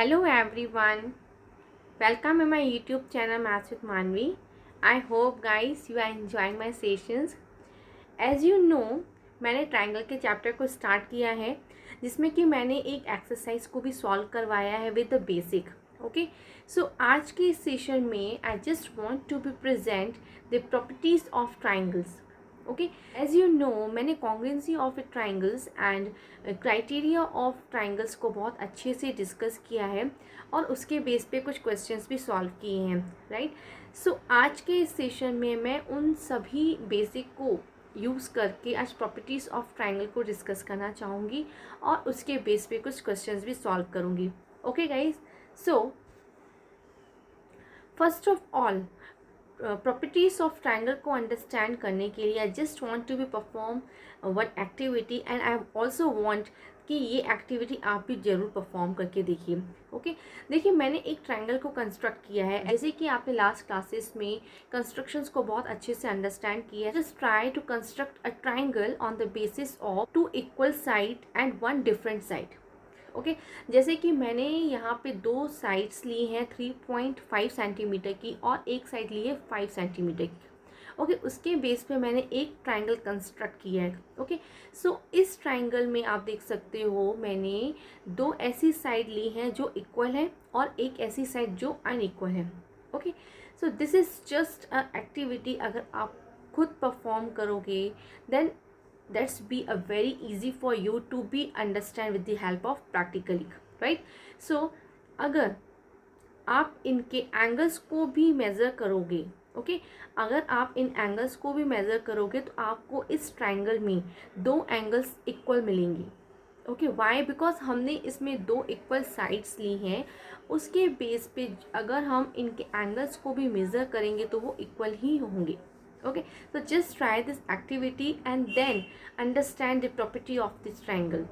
Hello everyone, welcome in my YouTube channel Maths with Manvi. I hope guys you are enjoying my sessions. As you know, मैंने triangle के chapter को start किया है जिसमें कि मैंने एक एक्सरसाइज को भी सॉल्व करवाया है with the basic. Okay, so आज के इस सेशन में I just want to be present the properties of triangles. Okay, as you know मैंने congruency of triangles and criteria of triangles को बहुत अच्छे से डिस्कस किया है और उसके बेस पे कुछ क्वेश्चंस भी सॉल्व किए हैं, राइट. सो आज के इस सेशन में मैं उन सभी बेसिक को यूज़ करके आज प्रॉपर्टीज़ ऑफ ट्रायंगल को डिस्कस करना चाहूँगी और उसके बेस पे कुछ क्वेश्चंस भी सॉल्व करूँगी. Okay guys, so first of all properties of triangle को अंडरस्टैंड करने के लिए I just want to be perform one activity and I also want कि ये एक्टिविटी आप भी ज़रूर परफॉर्म करके देखिए. ओके, देखिए मैंने एक ट्रायंगल को कंस्ट्रक्ट किया है. जैसे कि आपने लास्ट क्लासेस में कंस्ट्रक्शंस को बहुत अच्छे से अंडरस्टैंड किया है. Just try to construct a triangle on the basis of two equal side and one different side. Okay, जैसे कि मैंने यहाँ पे दो साइड्स ली हैं 3.5 सेंटीमीटर की और एक साइड ली है 5 सेंटीमीटर की. ओके, उसके बेस पे मैंने एक ट्रायंगल कंस्ट्रक्ट किया है. ओके, सो इस ट्रायंगल में आप देख सकते हो मैंने दो ऐसी साइड ली हैं जो इक्वल है और एक ऐसी साइड जो अनइक्वल है. Okay, so this is just a activity. अगर आप खुद परफॉर्म करोगे then that's be a very easy for you to be understand with the help of practically, right. So अगर आप इनके एंगल्स को भी मेज़र करोगे, ओके, अगर आप इन एंगल्स को भी मेज़र करोगे तो आपको इस ट्रायंगल में दो एंगल्स इक्वल मिलेंगी. Okay, why? बिकॉज हमने इसमें दो इक्वल साइड्स ली हैं. उसके बेस पे अगर हम इनके एंगल्स को भी मेज़र करेंगे तो वो इक्वल ही होंगे. Okay, so just try this activity and then understand the property of this triangle.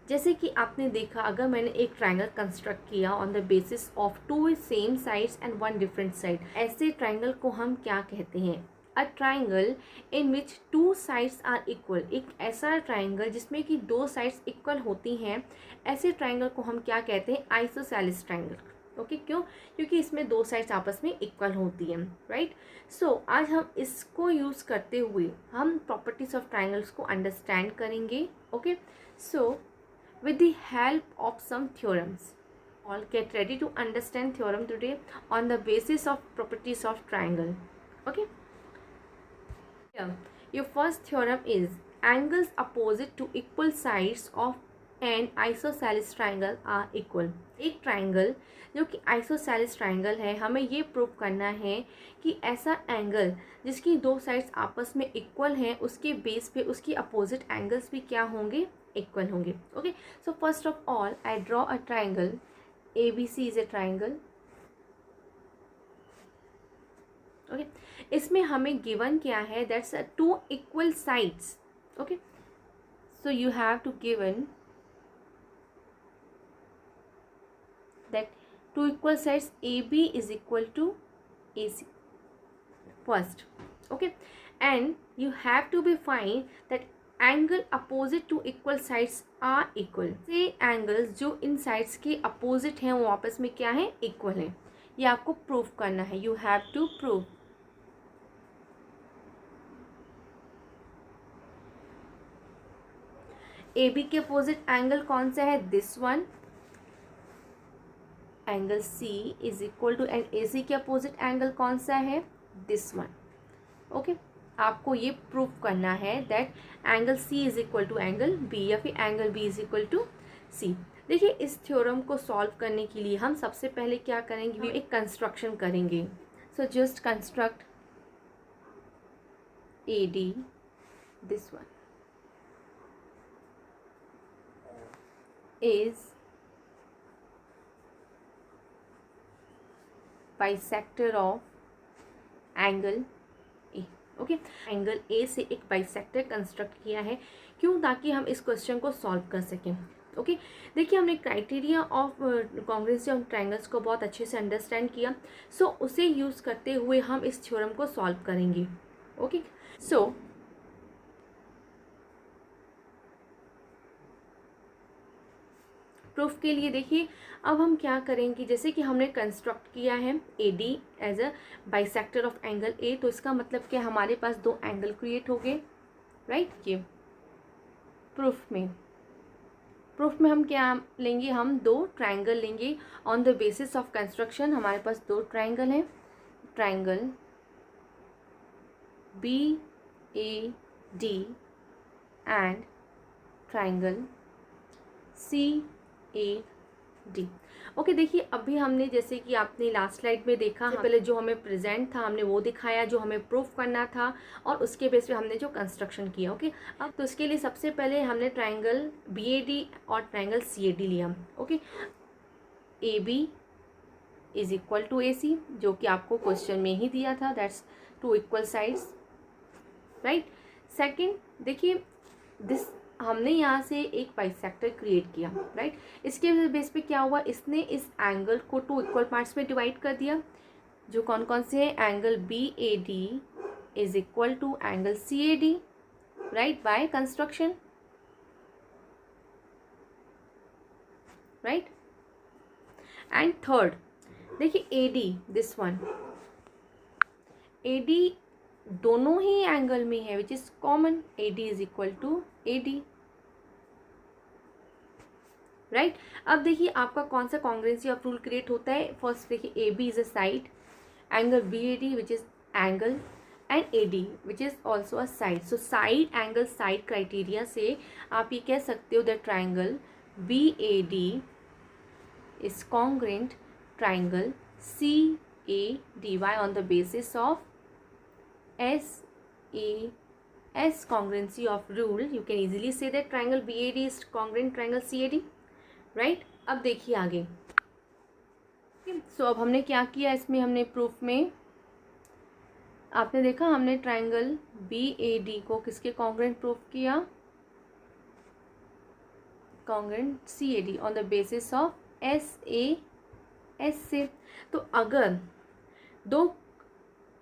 जैसे कि आपने देखा, अगर मैंने एक ट्रायंगल कंस्ट्रक्ट किया on the basis of two same sides and one different side, ऐसे ट्रायंगल को हम क्या कहते हैं? A triangle in which two sides are equal. एक ऐसा ट्रायंगल जिसमें कि दो साइड्स इक्वल होती हैं, ऐसे ट्रायंगल को हम क्या कहते हैं? Isosceles triangle. ओके, क्यों? क्योंकि इसमें दो साइड्स आपस में इक्वल होती हैं, राइट. सो आज हम इसको यूज़ करते हुए हम प्रॉपर्टीज ऑफ ट्रायंगल्स को अंडरस्टैंड करेंगे. Okay, so with the help of some theorems, all get ready to understand theorem today on the basis of properties of triangle. Okay, here your first theorem is angles opposite to equal sides of and isosceles triangle are equal. एक triangle जो कि isosceles triangle है, हमें ये prove करना है कि ऐसा एंगल जिसकी दो साइड्स आपस में इक्वल हैं, उसके बेस पे उसकी अपोजिट एंगल्स भी क्या होंगे? इक्वल होंगे. Okay, so first of all I draw a triangle. A B C is a triangle. Okay, इसमें हमें गिवन क्या है? That's two equal sides. Okay, so you have to given that two equal sides AB is equal to AC first. Okay, and you have to be find that angle opposite to equal sides are equal. से angles जो इन sides के opposite हैं वो आपस में क्या है? equal हैं. ये आपको प्रूव करना है. You have to prove. AB के opposite angle कौन सा है? This one. Angle C is equal to and AC के अपोजिट एंगल कौन सा है? This one. ओके, आपको ये प्रूव करना है that angle C is equal to angle B या फिर angle B is equal to C. देखिए, इस थ्योरम को सॉल्व करने के लिए हम सबसे पहले क्या करेंगे? हम एक कंस्ट्रक्शन करेंगे. So just construct AD, this one is bisector of angle A. Okay, angle A से एक बाइसेक्टर कंस्ट्रक्ट किया है. क्यों? ताकि हम इस क्वेश्चन को सॉल्व कर सकें. ओके, देखिए हमने criteria of congruency of triangles को बहुत अच्छे से अंडरस्टैंड किया. सो उसे यूज़ करते हुए हम इस थ्योरम को सॉल्व करेंगे. ओके, सो प्रूफ के लिए देखिए अब हम क्या करेंगे, जैसे कि हमने कंस्ट्रक्ट किया है A D as a bisector of angle A, तो इसका मतलब क्या हमारे पास दो एंगल क्रिएट हो गए, राइट। ये प्रूफ में हम क्या लेंगे, हम दो ट्राइंगल लेंगे on the basis of construction. हमारे पास दो ट्राइंगल हैं, triangle B A D and triangle C A D. Okay देखिए अभी हमने जैसे कि आपने लास्ट स्लाइड में देखा, पहले जो हमें प्रेजेंट था हमने वो दिखाया, जो हमें प्रूफ करना था, और उसके बेस पे हमने जो कंस्ट्रक्शन किया। ओके अब तो इसके लिए सबसे पहले हमने ट्राइंगल बी ए डी और ट्राइंगल सी ए डी लिया। Okay A B is equal to A C, जो कि आपको क्वेश्चन में ही दिया था, that's two equal sides, right. Second देखिए दिस हमने यहाँ से एक बाइसेक्टर क्रिएट किया, राइट। इसके बेस पे क्या हुआ, इसने इस एंगल को टू इक्वल पार्ट्स में डिवाइड कर दिया, जो कौन कौन से हैं, angle B A D is equal to angle C A D, right, by construction, right. And third देखिए A D, this one A D दोनों ही एंगल में है which is common, A D is equal to A D, right. अब देखिए आपका कौन सा कॉन्ग्रुएंसी ऑफ रूल क्रिएट होता है। फर्स्ट देखिए A B is a side, angle B A D which is angle, and A D which is also a side. So side angle side criteria से आप ये कह सकते हो that triangle B A D is congruent triangle C A D why on the basis of S congruency of rule. You can easily say that triangle BAD is congruent triangle CAD, right? अब देखिए आगे। अब हमने क्या किया इसमें, हमने proof में आपने देखा हमने ट्राइंगल BAD को किसके कॉन्ग्रुएंट प्रूफ किया, congruent CAD on the basis of SAS से। तो अगर दो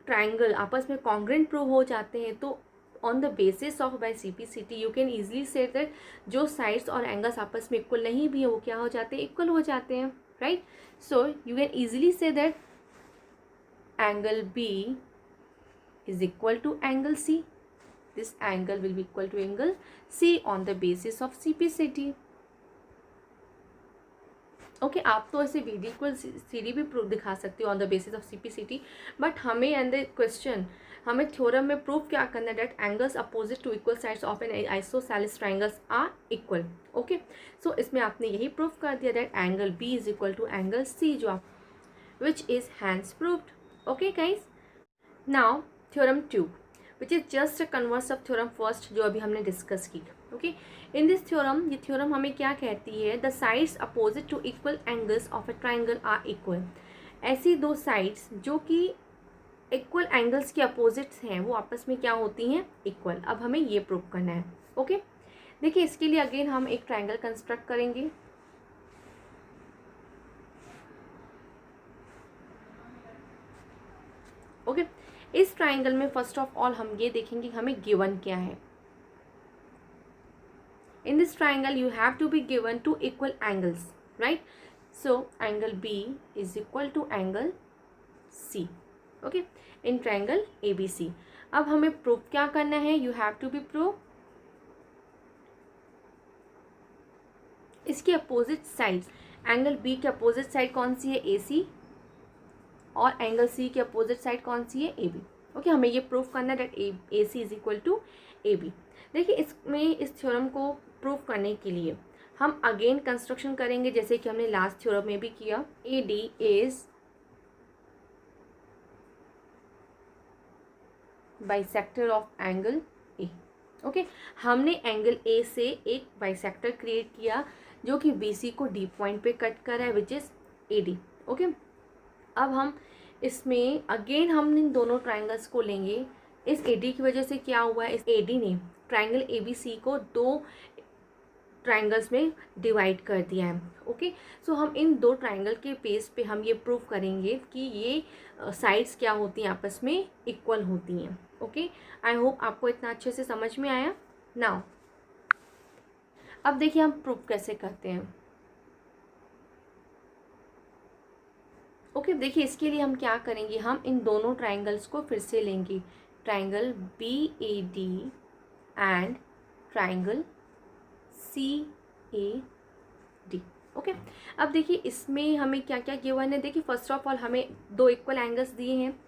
ट्राइंगल आपस में कॉन्ग्रुएंट प्रूव हो जाते हैं तो on the basis of by CPCT you can easily see that जो साइड्स और एंगल्स आपस में इक्वल नहीं भी है वो क्या हो जाते हैं, इक्वल हो जाते हैं, right. So you can easily see that angle B is equal to angle C, this angle will be equal to angle C on the basis of CPCT। Okay आप तो ऐसे BD इक्वल CD भी proof दिखा सकते हो on the basis of CPCT, but हमें and the question हमें theorem में प्रूफ क्या करना है, that angles opposite to equal sides of an isosceles triangles are equal. Okay so इसमें आपने यही प्रूफ कर दिया that angle B is equal to angle C, जो आप which is hence proved. Okay guys, now theorem 2 which is just a converse of theorem first, जो अभी हमने डिस्कस की। ओके इन दिस थ्योरम, ये थ्योरम हमें क्या कहती है, the sides opposite to equal angles of a triangle are equal. ऐसी दो साइड्स जो कि इक्वल एंगल्स के अपोजिट्स हैं वो आपस में क्या होती हैं, इक्वल। अब हमें ये प्रूव करना है। ओके देखिए इसके लिए अगेन हम एक ट्राइंगल कंस्ट्रक्ट करेंगे। ओके इस ट्राइंगल में फर्स्ट ऑफ ऑल हम ये देखेंगे हमें गिवन क्या है। In this triangle you have to be given two equal angles, right? So angle B is equal to angle C, okay, in triangle ABC। अब हमें प्रूव क्या करना है, you have to be prove इसके opposite sides, angle B के opposite side कौन सी है, AC, और एंगल C के अपोजिट साइड कौन सी है, AB। ओके हमें ये प्रूव करना है that AC is equal to AB। देखिए इसमें इस थ्योरम को प्रूव करने के लिए हम अगेन कंस्ट्रक्शन करेंगे जैसे कि हमने लास्ट थ्योरम में भी किया। AD is bisector of angle A। Okay हमने एंगल A से एक बाइसेक्टर क्रिएट किया जो कि BC को D पॉइंट पे कट कर रहा है विच इज AD। ओके अब हम इसमें अगेन हम इन दोनों ट्राइंगल्स को लेंगे। इस AD की वजह से क्या हुआ है, इस AD ने ट्राइंगल ABC को दो ट्राइंगल्स में डिवाइड कर दिया है। ओके सो हम इन दो ट्राइंगल के बेस पे हम ये प्रूव करेंगे कि ये साइड्स क्या होती हैं, आपस में इक्वल होती हैं। ओके आई होप आपको इतना अच्छे से समझ में आया। नाउ अब देखिए हम प्रूव कैसे करते हैं। ओके, देखिए इसके लिए हम क्या करेंगे, हम इन दोनों ट्राइंगल्स को फिर से लेंगे, triangle B A D and triangle C A D. Okay, अब देखिए इसमें हमें क्या क्या गिवन है। देखिए फर्स्ट ऑफ ऑल हमें दो इक्वल एंगल्स दिए हैं,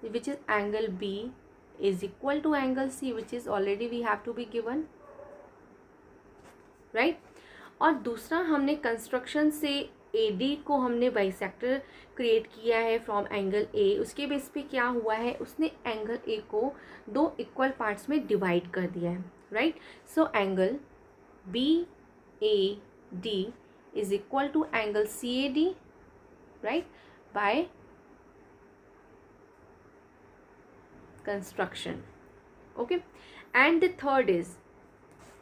which is angle B is equal to angle C, which is already we have to be given, right. और दूसरा हमने कंस्ट्रक्शन से AD को हमने बाइसेक्टर क्रिएट किया है फ्रॉम एंगल A। उसके बेस पे क्या हुआ है, उसने एंगल A को दो इक्वल पार्ट्स में डिवाइड कर दिया है, right. So angle BAD is equal to angle CAD, right, by construction. Okay, and the third is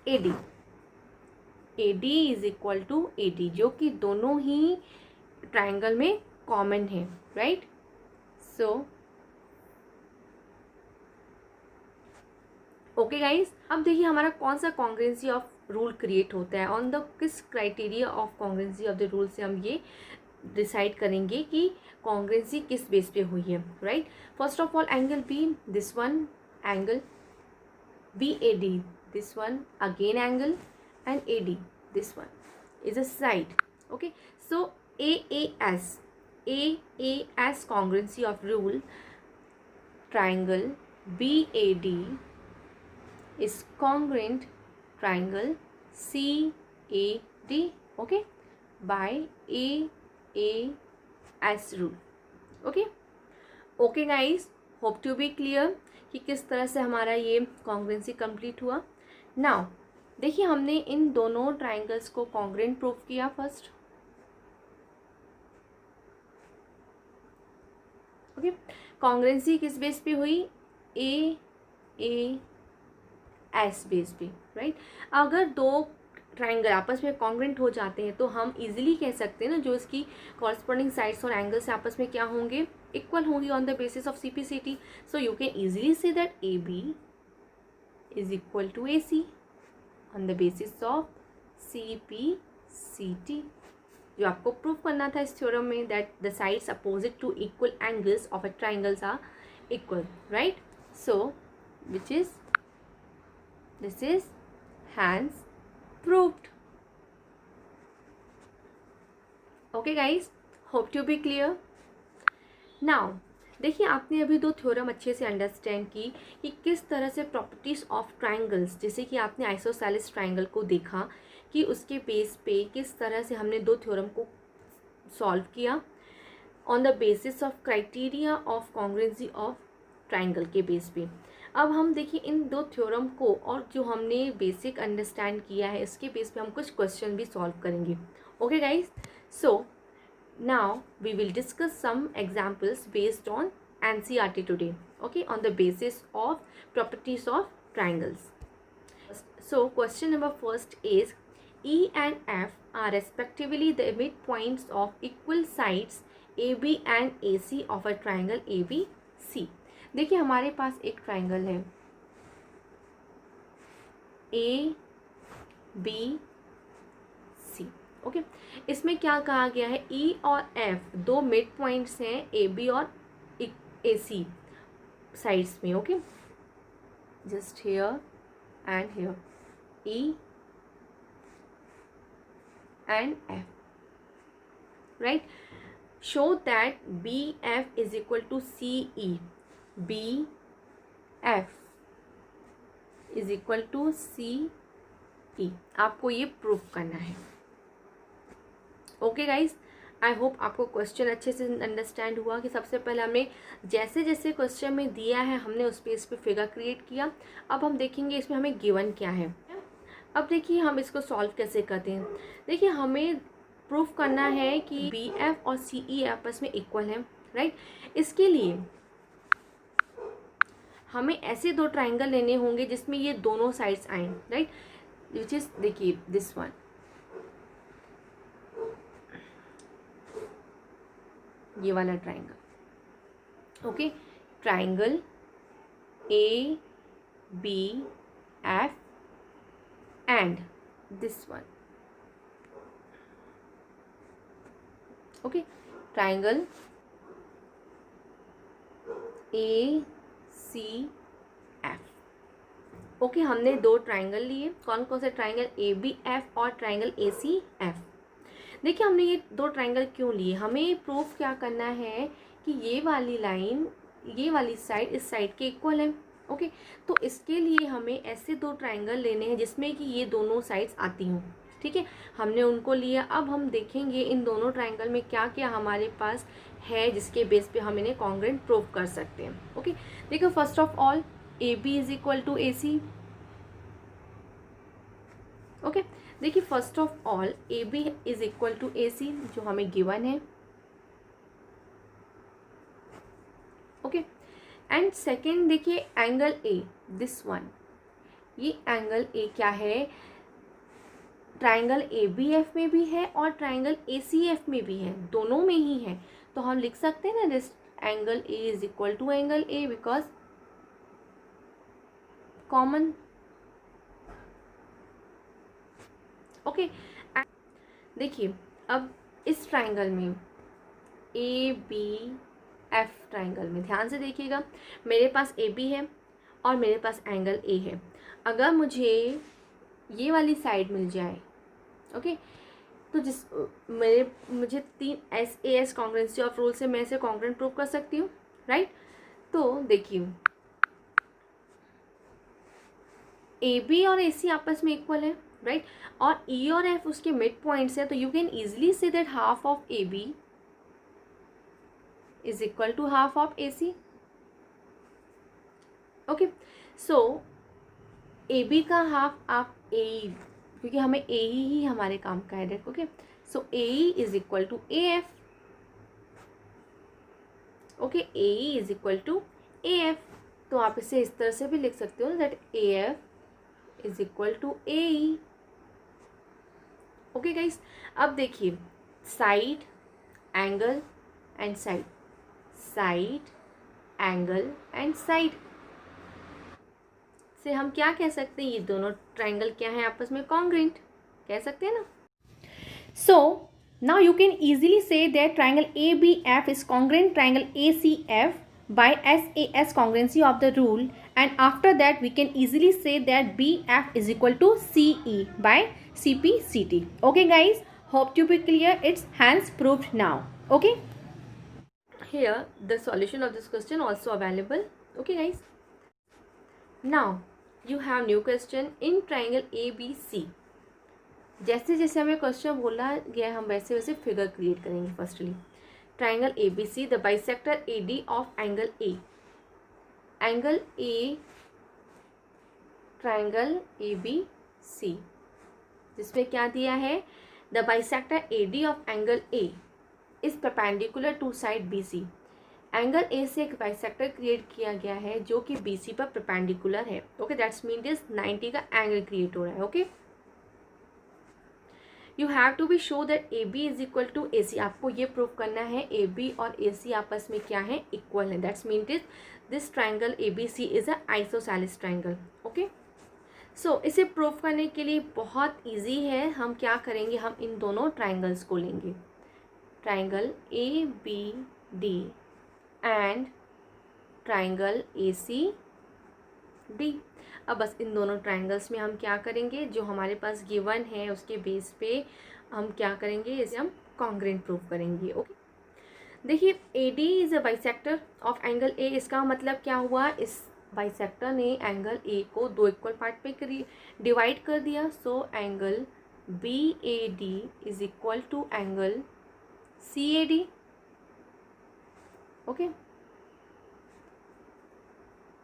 AD is equal to AD, जो कि दोनों ही ट्राइंगल में कॉमन है, राइट। सो ओके गाइज, अब देखिए हमारा कौन सा कॉन्ग्रुएंसी ऑफ रूल क्रिएट होता है, ऑन द किस criteria of congruency of the rule से हम ये डिसाइड करेंगे कि कॉन्ग्रुएंसी किस बेस पे हुई है, right. First of all angle B, this one angle BAD, this one again angle, and AD, this one is a side. Okay, so AAS congruency of rule, triangle BAD is congruent triangle CAD, okay, by AAS rule. Okay, okay guys, hope to be clear कि किस तरह से हमारा ये congruency complete हुआ। Now देखिए हमने इन दोनों ट्राइंगल्स को कॉन्ग्रुएंट प्रूव किया फर्स्ट। ओके, कॉन्ग्रुएंसी किस बेस पे हुई, AAS बेस पे, राइट। अगर दो ट्राइंगल आपस में कॉन्ग्रुएंट हो जाते हैं तो हम इजीली कह सकते हैं ना, जो इसकी कॉरस्पॉन्डिंग साइड्स और एंगल्स आपस में क्या होंगे, इक्वल होंगी on the basis of CPCT। So you can easily से that AB is equal to AC on the basis of CPCT, जो आपको प्रूव करना था इस थ्योरम में, that the sides opposite to equal angles of a triangles are equal, right. So which is this is hence proved. Okay guys, hope to be clear. Now देखिए आपने अभी दो थ्योरम अच्छे से अंडरस्टैंड की कि किस तरह से प्रॉपर्टीज ऑफ ट्राइंगल्स, जैसे कि आपने आइसोसेलेस ट्राइंगल को देखा कि उसके बेस पे किस तरह से हमने दो थ्योरम को सॉल्व किया on the basis of criteria of congruency of triangle के बेस पे। अब हम देखिए इन दो थ्योरम को और जो हमने बेसिक अंडरस्टैंड किया है इसके बेस पे हम कुछ क्वेश्चन भी सॉल्व करेंगे। Okay guys, so now we will discuss some examples based on NCERT today, okay, on the basis of properties of triangles. So question number first is E and F are respectively the midpoints of equal sides AB and AC of a triangle ABC। देखिए हमारे पास एक triangle है ABC, okay. इसमें क्या कहा गया है, E और F दो मिड पॉइंट्स हैं AB और AC साइड्स में, okay, just here and here, E and F, right? Show that BF is equal to CE. BF is equal to CE. आपको ये प्रूफ करना है। ओके गाइज, आई होप आपको question अच्छे से अंडरस्टैंड हुआ कि सबसे पहले हमने जैसे जैसे क्वेश्चन में दिया है हमने उस पे इस पे फिगर क्रिएट किया। अब हम देखेंगे इसमें हमें गिवन क्या है। अब देखिए हम इसको सॉल्व कैसे करते हैं। देखिए हमें प्रूफ करना है कि BF और CE आपस में इक्वल है, राइट। इसके लिए हमें ऐसे दो ट्राइंगल लेने होंगे जिसमें ये दोनों साइड्स आए, राइट, विच इज देखिए दिस वन, ये वाला triangle, okay, triangle ABF and this one, okay, triangle A C F. Okay, हमने दो ट्राइंगल लिए, कौन कौन से ट्राइंगल, ए बी एफ और ट्राइंगल ए सी एफ। देखिए हमने ये दो ट्राइंगल क्यों लिए, हमें प्रूफ क्या करना है कि ये वाली लाइन, ये वाली साइड इस साइड के इक्वल है। ओके, तो इसके लिए हमें ऐसे दो ट्राइंगल लेने हैं जिसमें कि ये दोनों साइड्स आती हों। ठीक है, हमने उनको लिया। अब हम देखेंगे इन दोनों ट्राइंगल में क्या क्या हमारे पास है जिसके बेस पे हम इन्हें कॉन्ग्रुएंट प्रूव कर सकते हैं। ओके, देखो first of all A B is equal to A C. Okay, देखिए first of all A B is equal to A C जो हमें गिवन है। ओके, एंड सेकेंड देखिए एंगल ए, दिस वन, ये एंगल ए क्या है, triangle A B F में भी है और ट्राइंगल ए सी एफ में भी है, दोनों में ही है। तो हम लिख सकते हैं ना this angle A is equal to angle A because common. Okay, देखिए अब इस ट्राइंगल में ए बी एफ ट्राइंगल में ध्यान से देखिएगा, मेरे पास ए बी है और मेरे पास एंगल ए है। अगर मुझे ये वाली साइड मिल जाए, ओके, तो मुझे तीन S A S congruency of rule से मैं इसे कॉन्ग्रुएंट प्रूव कर सकती हूँ, राइट। तो देखिए ए बी और ए सी आपस में इक्वल है, राइट, और ई और एफ उसके मिड पॉइंट्स है, तो you can easily say that half of A B is equal to half of A C. Okay, so A B का हाफ आप ए, क्योंकि हमें ए ही हमारे काम का है। Okay, so A is equal to A F. Okay, A is equal to A F. तो आप इसे इस तरह से भी लिख सकते हो that A F is equal to A E. Okay guys, अब देखिए side, angle and side, side, angle and side से हम क्या कह सकते हैं, ये दोनों ट्राइंगल क्या है आपस में कॉन्ग्रुएंट, कह सकते हैं ना। So now you can easily से that triangle A B F is congruent triangle A C F by SAS congruency of the rule, and after that we can easily say that BF is equal to CE by CP/CT. Okay guys, hope to be clear, it's hence proved now. Okay, here the solution of this question also available. Okay guys, now you have new question in triangle ABC. जैसे जैसे हमें question बोला गया हम वैसे वैसे figure create करेंगे। Firstly triangle ABC, the bisector AD of angle A. Angle A, triangle ABC, जिसमें क्या दिया है, the bisector AD of angle A is perpendicular to side BC. Angle A से एक बाइसेक्टर क्रिएट किया गया है जो कि BC पर परपेंडिकुलर है। ओके, दैट्स मीन दिस 90 का एंगल क्रिएट हो रहा है। Okay, you have to be show that A B is equal to A C. आपको ये प्रूव करना है ए बी और ए सी आपस में क्या है, इक्वल है। That's mean this triangle A B C is a isosceles triangle. Okay, so इसे प्रूव करने के लिए बहुत इजी है। हम क्या करेंगे, हम इन दोनों ट्राइंगल्स को लेंगे, triangle A B D and triangle A C D. अब बस इन दोनों ट्राइंगल्स में हम क्या करेंगे, जो हमारे पास गिवन है उसके बेस पे हम क्या करेंगे, इसे हम कॉन्ग्रुएंट प्रूव करेंगे। ओके, देखिए A D is a bisector of angle ए। इसका मतलब क्या हुआ, इस बाइसेक्टर ने एंगल ए को दो इक्वल पार्ट पे डिवाइड कर दिया। So angle B A D is equal to angle C A D. Okay,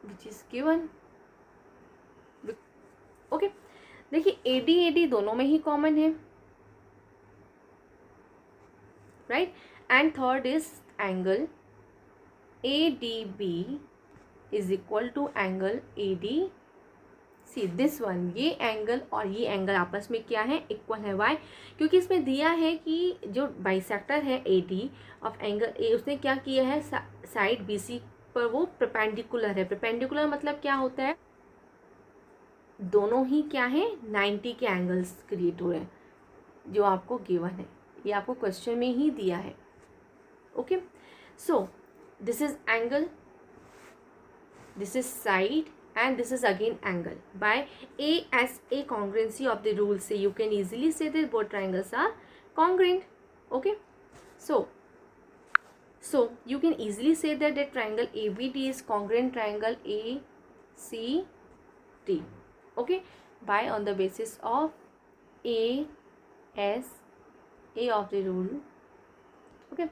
which is given. Okay, देखिए ए डी दोनों में ही कॉमन है, right. And third is angle A D B is equal to angle A D C. This one, ये angle और ये angle आपस में क्या है, इक्वल है। वाई, क्योंकि इसमें दिया है कि जो बाइसेक्टर है ए डी ऑफ एंगल ए, उसने क्या किया है, साइड बी सी पर वो परपेंडिकुलर है। परपेंडिकुलर मतलब क्या होता है, दोनों ही क्या है, 90 के एंगल्स क्रिएट हो रहे हैं, जो आपको गिवन है, ये आपको क्वेश्चन में ही दिया है। Okay, so this is angle, this is side, and this is again angle. By A as a congruency of the rule, say you can easily say that both triangles are congruent. Okay, so you can easily say that the triangle ABD is congruent triangle ACD. Okay, by on the basis of A as A of the rule. Okay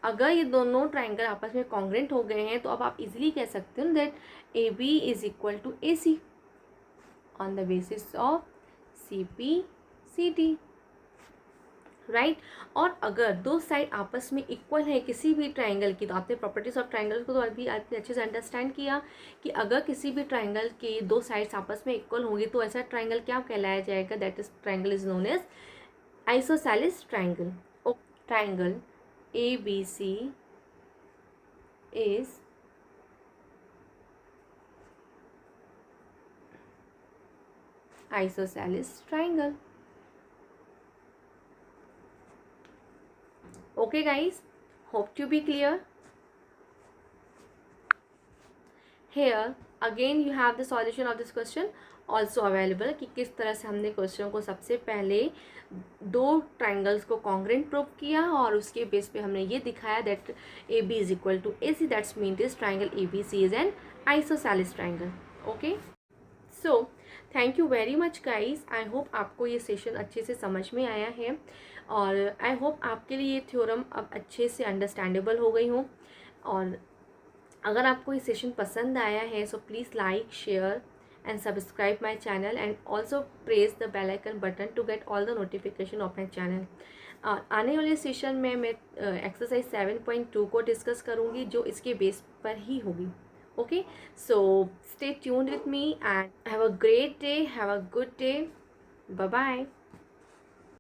अगर ये दोनों triangle आपस में congruent हो गए हैं तो अब आप इजीली कह सकते हो that A B is equal to A C on the basis of C P C T, right. और अगर दो साइड आपस में इक्वल है किसी भी ट्राइंगल की, तो आपने प्रॉपर्टीज ऑफ ट्राइंगल को तो अभी आपने अच्छे से अंडरस्टैंड किया कि अगर किसी भी ट्राइंगल के दो साइड्स आपस में इक्वल होंगी तो ऐसा ट्राइंगल क्या कहलाया जाएगा, that is triangle is known as isosceles triangle. Triangle ABC is isosceles triangle. Okay guys, hope to be clear. Here again you have the solution of this question also available कि किस तरह से हमने question को सबसे पहले दो triangles को कॉन्ग्रेंट प्रूव किया और उसके बेस पे हमने ये दिखाया that A B is equal to A C, that's mean this triangle A B C is an isosceles triangle. Okay, so thank you very much guys. I hope आपको ये session अच्छे से समझ में आया है और आई होप आपके लिए ये थ्योरम अब अच्छे से अंडरस्टैंडेबल हो गई हो। और अगर आपको ये सेशन पसंद आया है so please like, share and subscribe my channel and also press the bell icon button to get all the notification of my channel. आने वाले सेशन में मैं एक्सरसाइज 7.2 को डिस्कस करूँगी जो इसके बेस पर ही होगी। Okay, so stay tuned with me and have a great day, have a good day, bye bye.